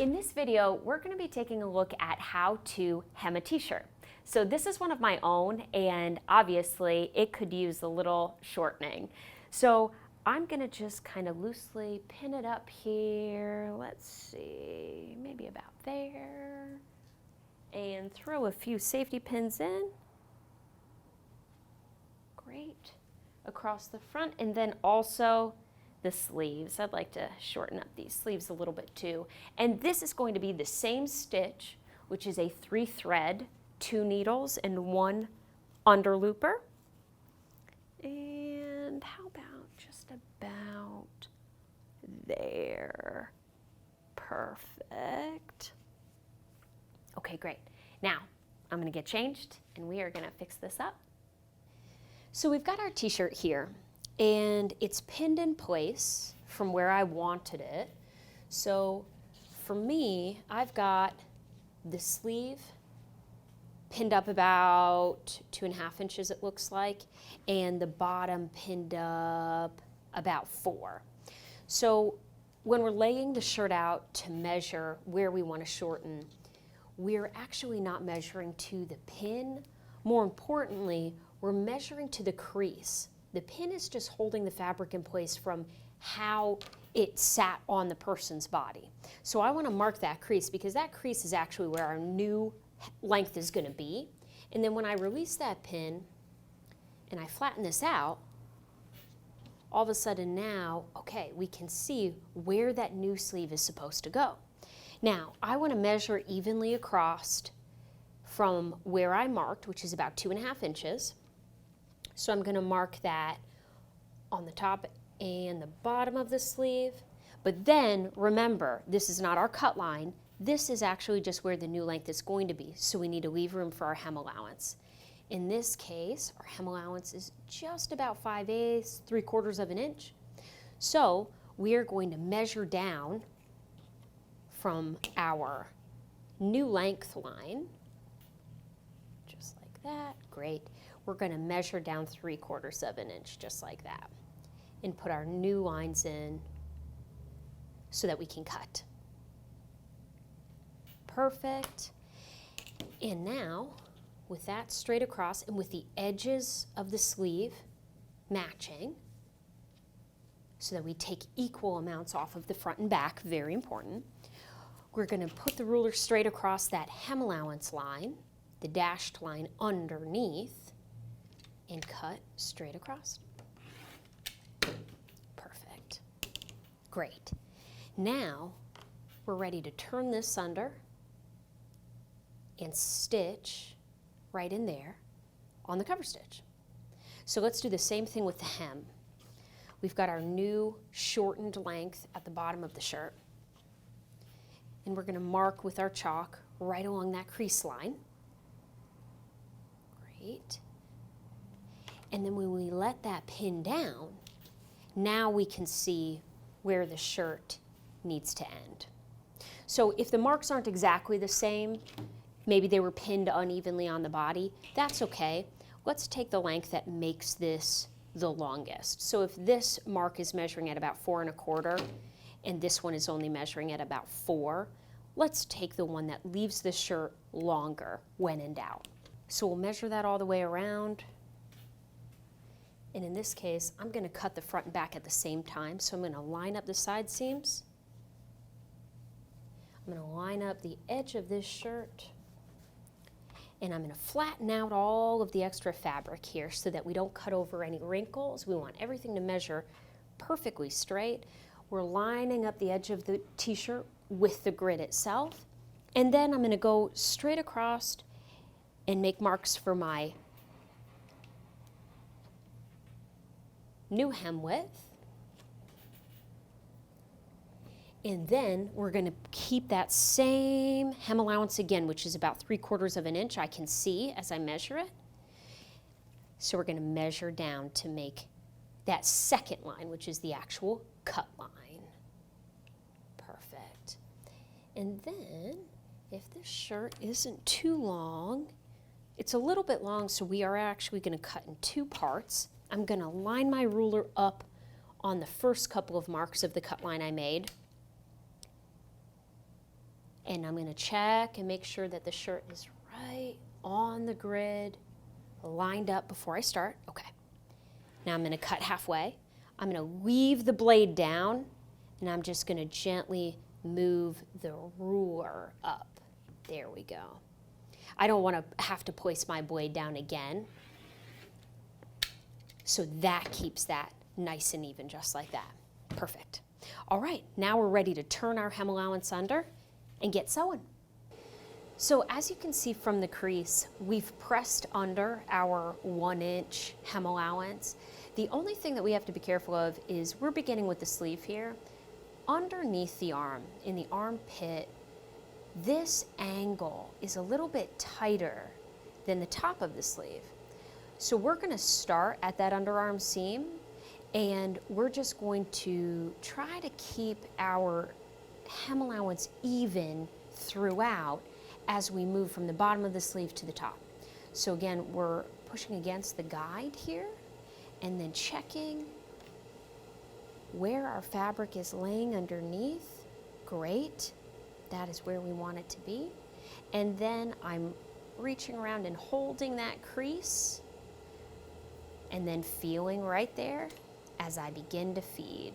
In this video, we're going to be taking a look at how to hem a t-shirt. So this is one of my own, and obviously it could use a little shortening. So I'm going to just kind of loosely pin it up here. Let's see, maybe about there. And throw a few safety pins in. Great. Across the front, and then also the sleeves. I'd like to shorten up these sleeves a little bit too. And this is going to be the same stitch, which is a 3-thread, 2 needles, and 1 underlooper. And how about just about there? Perfect. Okay, great. Now, I'm gonna get changed and we are gonna fix this up. So we've got our t-shirt here, and it's pinned in place from where I wanted it. So for me, I've got the sleeve pinned up about 2.5 inches, it looks like, and the bottom pinned up about 4. So when we're laying the shirt out to measure where we want to shorten, we're actually not measuring to the pin. More importantly, we're measuring to the crease. The pin is just holding the fabric in place from how it sat on the person's body. So I want to mark that crease because that crease is actually where our new length is going to be. And then when I release that pin and I flatten this out, all of a sudden now, okay, we can see where that new sleeve is supposed to go. Now, I want to measure evenly across from where I marked, which is about 2.5 inches. So I'm going to mark that on the top and the bottom of the sleeve. But then remember, this is not our cut line. This is actually just where the new length is going to be. So we need to leave room for our hem allowance. In this case, our hem allowance is just about 5/8, 3/4 of an inch. So we are going to measure down from our new length line, just like that. Great. We're going to measure down 3/4 of an inch, just like that, and put our new lines in so that we can cut. Perfect. And now, with that straight across and with the edges of the sleeve matching, so that we take equal amounts off of the front and back, very important, we're going to put the ruler straight across that hem allowance line, the dashed line underneath, and cut straight across. Perfect. Great. Now we're ready to turn this under and stitch right in there on the cover stitch. So let's do the same thing with the hem. We've got our new shortened length at the bottom of the shirt, and we're going to mark with our chalk right along that crease line. Great. And then when we let that pin down, now we can see where the shirt needs to end. So if the marks aren't exactly the same, maybe they were pinned unevenly on the body, that's okay. Let's take the length that makes this the longest. So if this mark is measuring at about 4 1/4, and this one is only measuring at about 4, let's take the one that leaves the shirt longer when in doubt. So we'll measure that all the way around. And in this case, I'm going to cut the front and back at the same time. So I'm going to line up the side seams. I'm going to line up the edge of this shirt. And I'm going to flatten out all of the extra fabric here so that we don't cut over any wrinkles. We want everything to measure perfectly straight. We're lining up the edge of the t-shirt with the grid itself. And then I'm going to go straight across and make marks for my new hem width. And then we're going to keep that same hem allowance again, which is about 3/4 of an inch. I can see as I measure it. So we're going to measure down to make that second line, which is the actual cut line. Perfect. And then if this shirt isn't too long, it's a little bit long, so we are actually going to cut in 2 parts. I'm going to line my ruler up on the first couple of marks of the cut line I made. And I'm gonna check and make sure that the shirt is right on the grid, lined up before I start. Okay. Now I'm gonna cut halfway. I'm gonna weave the blade down, and I'm just gonna gently move the ruler up. There we go. I don't wanna have to place my blade down again. So that keeps that nice and even, just like that. Perfect. All right, now we're ready to turn our hem allowance under and get sewing. So as you can see from the crease, we've pressed under our 1-inch hem allowance. The only thing that we have to be careful of is we're beginning with the sleeve here. Underneath the arm, in the armpit, this angle is a little bit tighter than the top of the sleeve. So we're gonna start at that underarm seam, and we're just going to try to keep our hem allowance even throughout as we move from the bottom of the sleeve to the top. So again, we're pushing against the guide here and then checking where our fabric is laying underneath. Great, that is where we want it to be. And then I'm reaching around and holding that crease and then feeling right there as I begin to feed.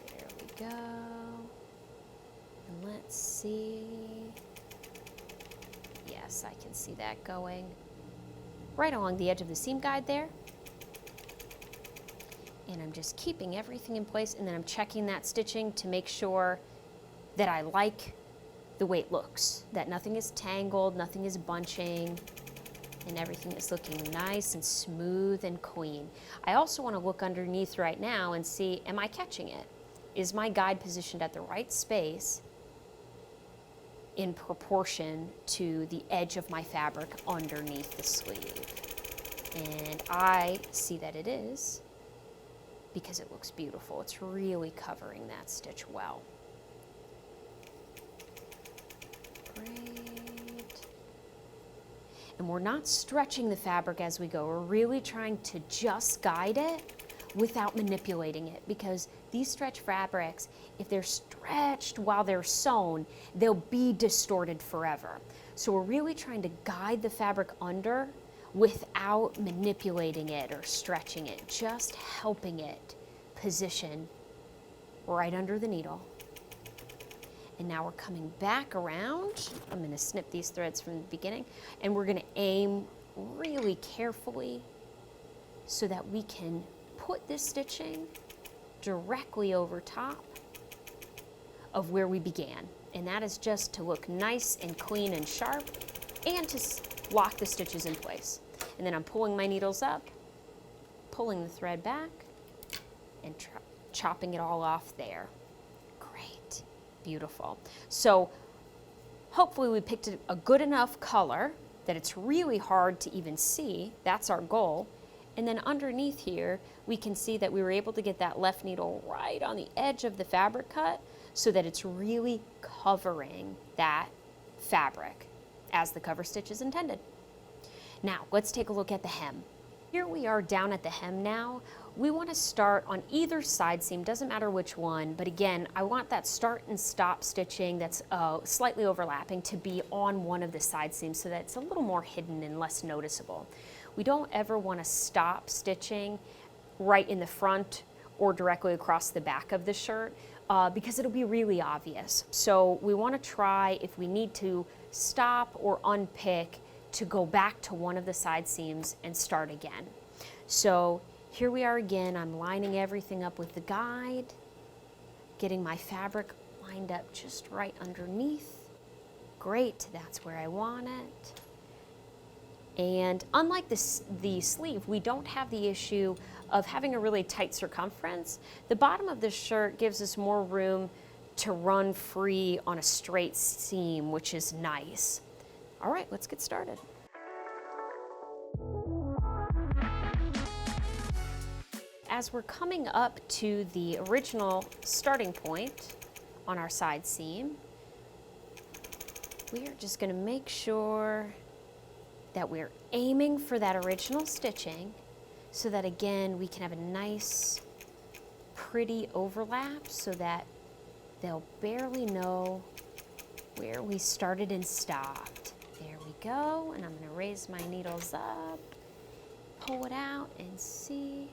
There we go. And let's see. Yes, I can see that going right along the edge of the seam guide there. And I'm just keeping everything in place, and then I'm checking that stitching to make sure that I like the way it looks, that nothing is tangled, nothing is bunching, and everything is looking nice and smooth and clean. I also want to look underneath right now and see, am I catching it? Is my guide positioned at the right space in proportion to the edge of my fabric underneath the sleeve? And I see that it is, because it looks beautiful. It's really covering that stitch well. Great. And we're not stretching the fabric as we go. We're really trying to just guide it without manipulating it, because these stretch fabrics, if they're stretched while they're sewn, they'll be distorted forever. So we're really trying to guide the fabric under without manipulating it or stretching it, just helping it position right under the needle. And now we're coming back around. I'm going to snip these threads from the beginning, and we're going to aim really carefully so that we can put this stitching directly over top of where we began. And that is just to look nice and clean and sharp, and to lock the stitches in place. And then I'm pulling my needles up, pulling the thread back, and chopping it all off there. Great, beautiful. So hopefully we picked a good enough color that it's really hard to even see. That's our goal. And then underneath here, we can see that we were able to get that left needle right on the edge of the fabric cut so that it's really covering that fabric as the cover stitch is intended. Now, let's take a look at the hem. Here we are down at the hem now. We want to start on either side seam, doesn't matter which one, but again, I want that start and stop stitching that's slightly overlapping to be on one of the side seams so that it's a little more hidden and less noticeable. We don't ever want to stop stitching right in the front or directly across the back of the shirt because it'll be really obvious. So we want to try, if we need to, stop or unpick to go back to one of the side seams and start again. So here we are again. I'm lining everything up with the guide, getting my fabric lined up just right underneath. Great, that's where I want it. And unlike the sleeve, we don't have the issue of having a really tight circumference. The bottom of the shirt gives us more room to run free on a straight seam, which is nice. All right, let's get started. As we're coming up to the original starting point on our side seam, we are just going to make sure that we're aiming for that original stitching so that, again, we can have a nice, pretty overlap so that they'll barely know where we started and stopped. There we go, and I'm gonna raise my needles up, pull it out and see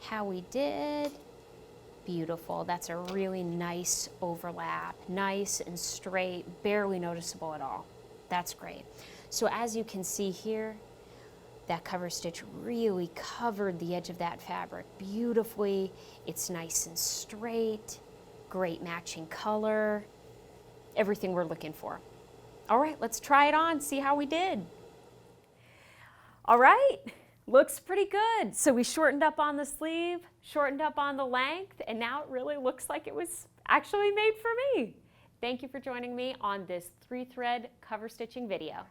how we did. Beautiful, that's a really nice overlap, nice and straight, barely noticeable at all. That's great. So as you can see here, that cover stitch really covered the edge of that fabric beautifully. It's nice and straight, great matching color, everything we're looking for. All right, let's try it on, see how we did. All right, looks pretty good. So we shortened up on the sleeve, shortened up on the length, and now it really looks like it was actually made for me. Thank you for joining me on this 3-thread cover stitching video.